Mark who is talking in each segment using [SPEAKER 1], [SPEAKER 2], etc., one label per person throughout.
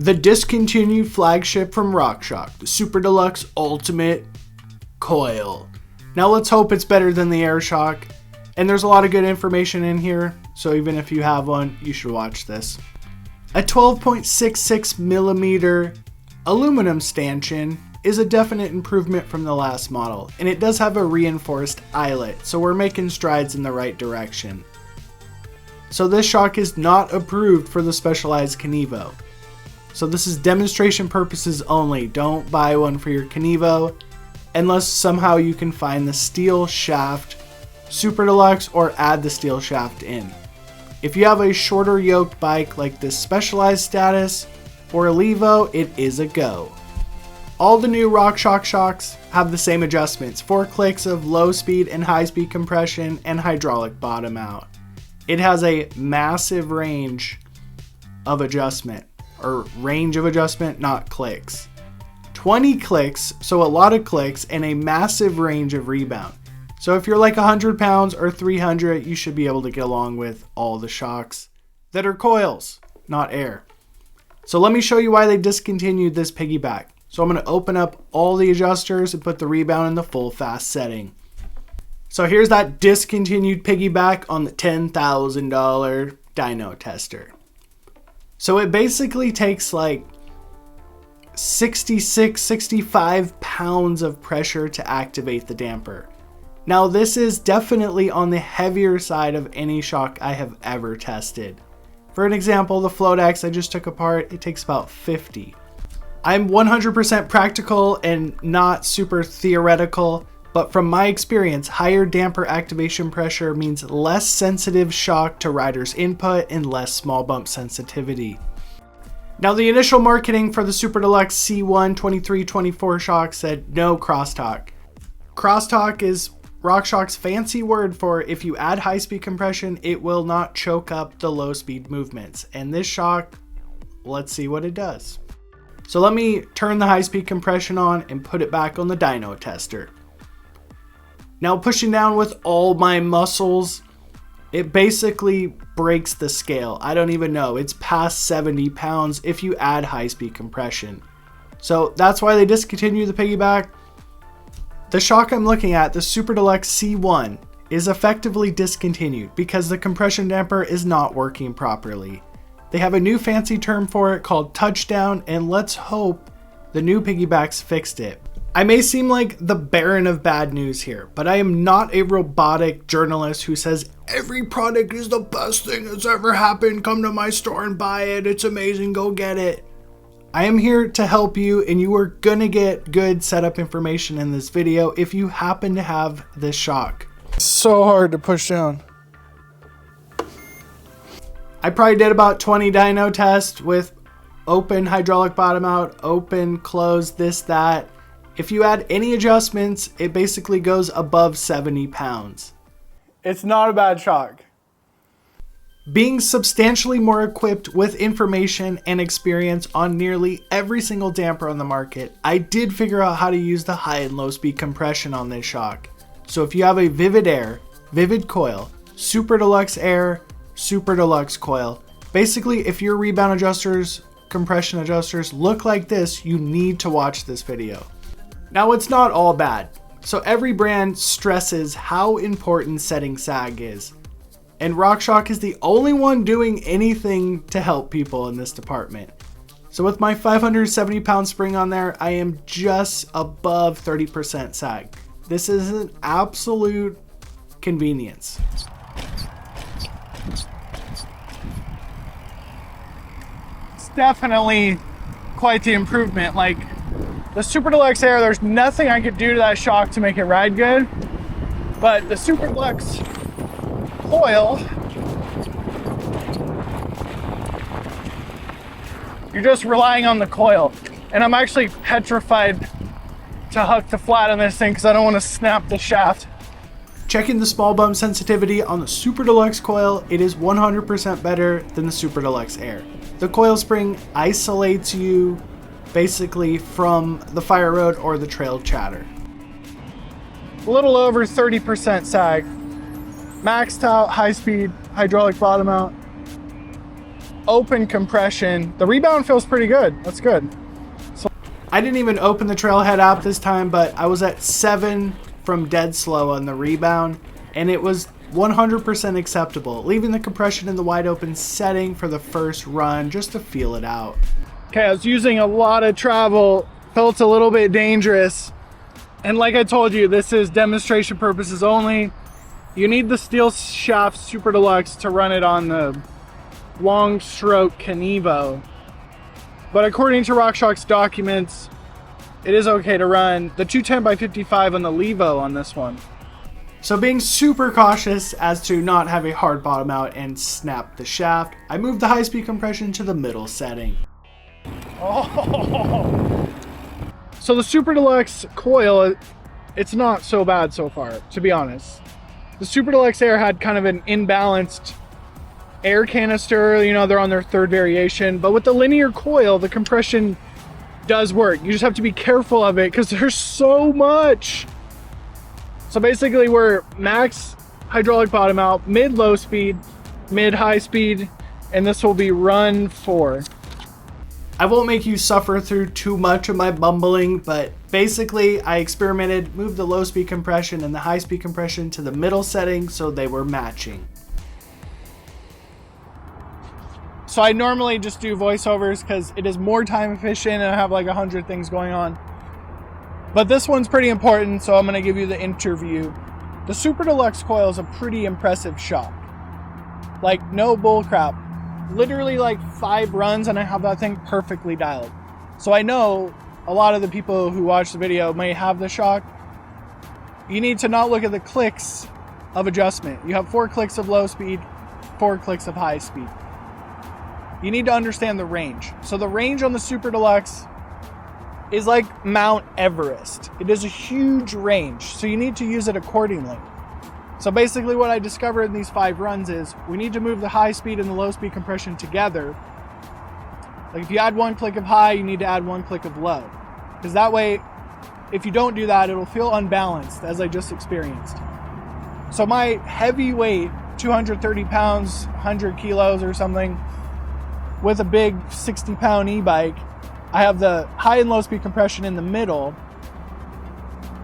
[SPEAKER 1] The discontinued flagship from RockShox, the Super Deluxe Ultimate Coil. Now let's hope it's better than the AirShock. And there's a lot of good information in here, so even if you have one, you should watch this. A 12.66 millimeter aluminum stanchion is a definite improvement from the last model, and it does have a reinforced eyelet, so we're making strides in the right direction. So this shock is not approved for the Specialized Kenevo. So this is demonstration purposes only. Don't buy one for your Kenevo unless somehow you can find the steel shaft Super Deluxe or add the steel shaft in. If you have a shorter yoked bike like this Specialized Status or a Levo, it is a go. All the new RockShox shocks have the same adjustments: 4 clicks of low speed and high speed compression and hydraulic bottom out. It has a massive range of adjustment, or range of adjustment, not clicks. 20 clicks, so a lot of clicks, and a massive range of rebound. So if you're like 100 pounds or 300, you should be able to get along with all the shocks that are coils, not air. So let me show you why they discontinued this piggyback. So I'm going to open up all the adjusters and put the rebound in the full fast setting. So here's that discontinued piggyback on the $10,000 dyno tester. So it basically takes like 65 pounds of pressure to activate the damper. Now this is definitely on the heavier side of any shock I have ever tested. For an example, the Floatex I just took apart, it takes about 50. I'm 100% practical and not super theoretical, but from my experience, higher damper activation pressure means less sensitive shock to rider's input and less small bump sensitivity. Now the initial marketing for the Super Deluxe C1 2324 shock said no crosstalk. Crosstalk is RockShox's fancy word for if you add high speed compression, it will not choke up the low speed movements. And this shock, let's see what it does. So let me turn the high speed compression on and put it back on the dyno tester. Now pushing down with all my muscles, it basically breaks the scale. I don't even know, it's past 70 pounds if you add high speed compression. So that's why they discontinued the piggyback. The shock I'm looking at, the Super Deluxe C1, is effectively discontinued because the compression damper is not working properly. They have a new fancy term for it called touchdown, and let's hope the new piggybacks fixed it. I may seem like the bearer of bad news here, but I am not a robotic journalist who says every product is the best thing that's ever happened. Come to my store and buy it. It's amazing. Go get it. I am here to help you, and you are gonna get good setup information in this video if you happen to have this shock.
[SPEAKER 2] It's so hard to push down.
[SPEAKER 1] I probably did about 20 dyno tests with open hydraulic bottom out, open, close, this, that. If you add any adjustments, it basically goes above 70 pounds.
[SPEAKER 2] It's not a bad shock.
[SPEAKER 1] Being substantially more equipped with information and experience on nearly every single damper on the market, I did figure out how to use the high and low speed compression on this shock. So if you have a Vivid Air, Vivid Coil, Super Deluxe Air, Super Deluxe Coil, basically if your rebound adjusters, compression adjusters look like this, you need to watch this video. Now it's not all bad. So every brand stresses how important setting sag is. And RockShox is the only one doing anything to help people in this department. So with my 570 pound spring on there, I am just above 30% sag. This is an absolute convenience.
[SPEAKER 2] It's definitely quite the improvement. Like the Super Deluxe Air, there's nothing I could do to that shock to make it ride good. But the Super Deluxe Coil, you're just relying on the coil. And I'm actually petrified to huck the flat on this thing because I don't want to snap the shaft.
[SPEAKER 1] Checking the small bump sensitivity on the Super Deluxe Coil, it is 100% better than the Super Deluxe Air. The coil spring isolates you basically from the fire road or the trail chatter.
[SPEAKER 2] A little over 30% sag. Maxed out high speed hydraulic bottom out. open compression, the rebound feels pretty good. That's good.
[SPEAKER 1] I didn't even open the trailhead app this time, but I was at 7 from dead slow on the rebound, and it was 100% acceptable, leaving the compression in the wide open setting for the first run just to feel it out.
[SPEAKER 2] Okay, I was using a lot of travel, felt a little bit dangerous, and like I told you, this is demonstration purposes only. You need the steel shaft Super Deluxe to run it on the long stroke Canevo. But according to RockShox documents, it is okay to run the 210x55 on the Levo on this one.
[SPEAKER 1] So being super cautious as to not have a hard bottom out and snap the shaft, I moved the high-speed compression to the middle setting.
[SPEAKER 2] Oh. So the Super Deluxe coil, it's not so bad so far, to be honest. The Super Deluxe Air had kind of an imbalanced air canister, you know, they're on their third variation, but with the linear coil, the compression does work. You just have to be careful of it because there's so much. So basically we're max hydraulic bottom out, mid low speed, mid high speed, and this will be run 4.
[SPEAKER 1] I won't make you suffer through too much of my bumbling, but basically I experimented, moved the low speed compression and the high speed compression to the middle setting so they were matching.
[SPEAKER 2] So I normally just do voiceovers because it is more time efficient and I have like 100 things going on. But this one's pretty important, so I'm going to give you the interview. The Super Deluxe coil is a pretty impressive shock. Like, no bull crap. Literally like 5 runs and I have that thing perfectly dialed. So I know a lot of the people who watch the video may have the shock. You need to not look at the clicks of adjustment. You have 4 clicks of low speed, 4 clicks of high speed. You need to understand the range. So the range on the Super Deluxe is like Mount Everest. It is a huge range, so you need to use it accordingly. So basically what I discovered in these 5 runs is we need to move the high speed and the low speed compression together. Like if you add 1 click of high, you need to add 1 click of low. Because that way, if you don't do that, it'll feel unbalanced, as I just experienced. So my heavy weight, 230 pounds, 100 kilos or something, with a big 60-pound e-bike, I have the high and low speed compression in the middle.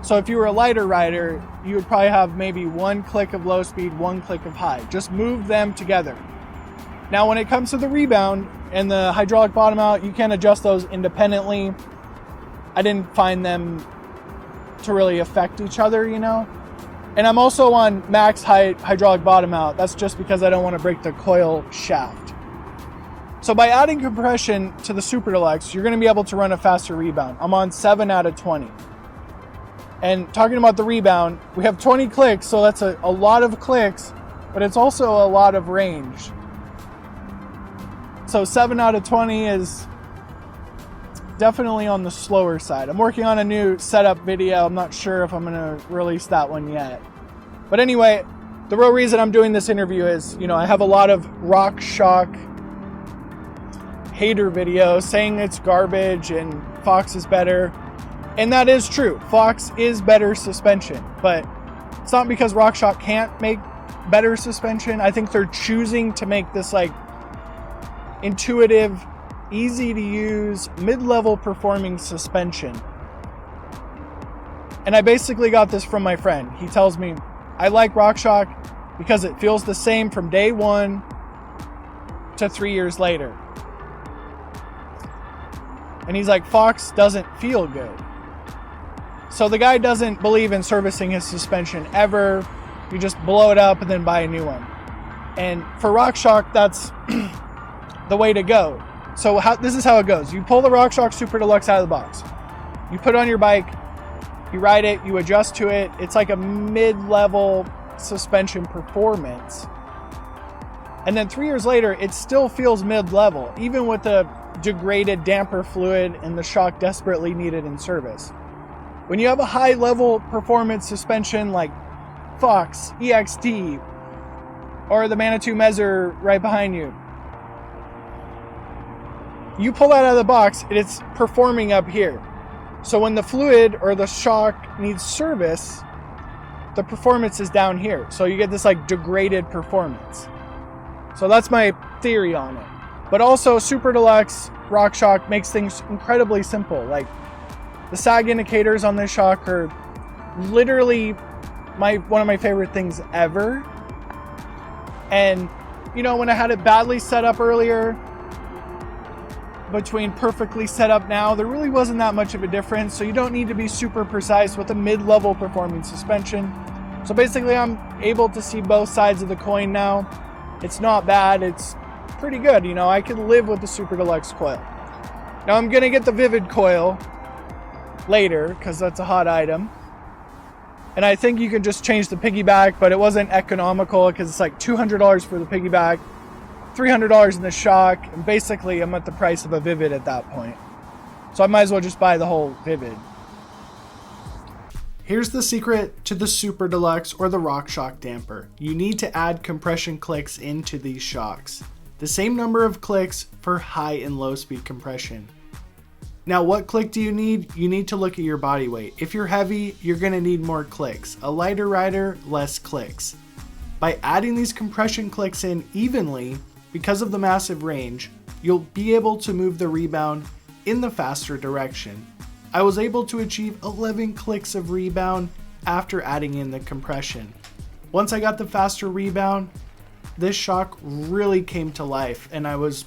[SPEAKER 2] So if you were a lighter rider, you would probably have maybe 1 click of low speed, 1 click of high. Just move them together. Now when it comes to the rebound and the hydraulic bottom out, you can adjust those independently. I didn't find them to really affect each other, you know? And I'm also on max height hydraulic bottom out. That's just because I don't want to break the coil shaft. So by adding compression to the Super Deluxe, you're going to be able to run a faster rebound. I'm on 7 out of 20. And talking about the rebound, we have 20 clicks, so that's a lot of clicks, but it's also a lot of range. So 7 out of 20 is definitely on the slower side. I'm working on a new setup video. I'm not sure if I'm going to release that one yet. But anyway, the real reason I'm doing this interview is, you know, I have a lot of RockShox hater videos saying it's garbage and Fox is better. And that is true. Fox is better suspension, but it's not because RockShox can't make better suspension. I think they're choosing to make this like intuitive, easy to use, mid-level performing suspension. And I basically got this from my friend. He tells me, I like RockShox because it feels the same from day 1 to 3 years later. And he's like, Fox doesn't feel good. So the guy doesn't believe in servicing his suspension ever. You just blow it up and then buy a new one. And for RockShox, that's the way to go. So this is how it goes. You pull the RockShox Super Deluxe out of the box. You put it on your bike. You ride it. You adjust to it. It's like a mid-level suspension performance. And then 3 years later, it still feels mid-level, even with the degraded damper fluid and the shock desperately needed in service. When you have a high-level performance suspension like Fox, EXT, or the Manitou Mezzer right behind you, you pull that out of the box and it's performing up here. So when the fluid or the shock needs service, the performance is down here. So you get this like degraded performance. So that's my theory on it. But also Super Deluxe RockShox makes things incredibly simple. Like the sag indicators on this shock are literally one of my favorite things ever. And you know, when I had it badly set up earlier between perfectly set up now, there really wasn't that much of a difference. So you don't need to be super precise with a mid-level performing suspension. So basically I'm able to see both sides of the coin now. It's not bad, it's pretty good. You know, I can live with the Super Deluxe coil. Now I'm gonna get the Vivid coil later because that's a hot item. And I think you can just change the piggyback, but it wasn't economical because it's like $200 for the piggyback, $300 in the shock, and basically I'm at the price of a Vivid at that point. So I might as well just buy the whole Vivid.
[SPEAKER 1] Here's the secret to the Super Deluxe or the RockShox damper. You need to add compression clicks into these shocks. The same number of clicks for high and low speed compression. Now, what click do you need? You need to look at your body weight. If you're heavy, you're gonna need more clicks. A lighter rider, less clicks. By adding these compression clicks in evenly, because of the massive range, you'll be able to move the rebound in the faster direction. I was able to achieve 11 clicks of rebound after adding in the compression. Once I got the faster rebound, this shock really came to life, and I was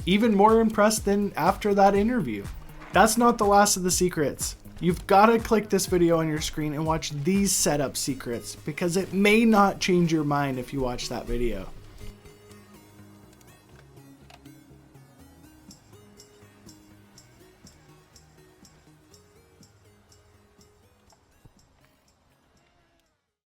[SPEAKER 1] even more impressed than after that interview. That's not the last of the secrets. You've got to click this video on your screen and watch these setup secrets because it may not change your mind if you watch that video.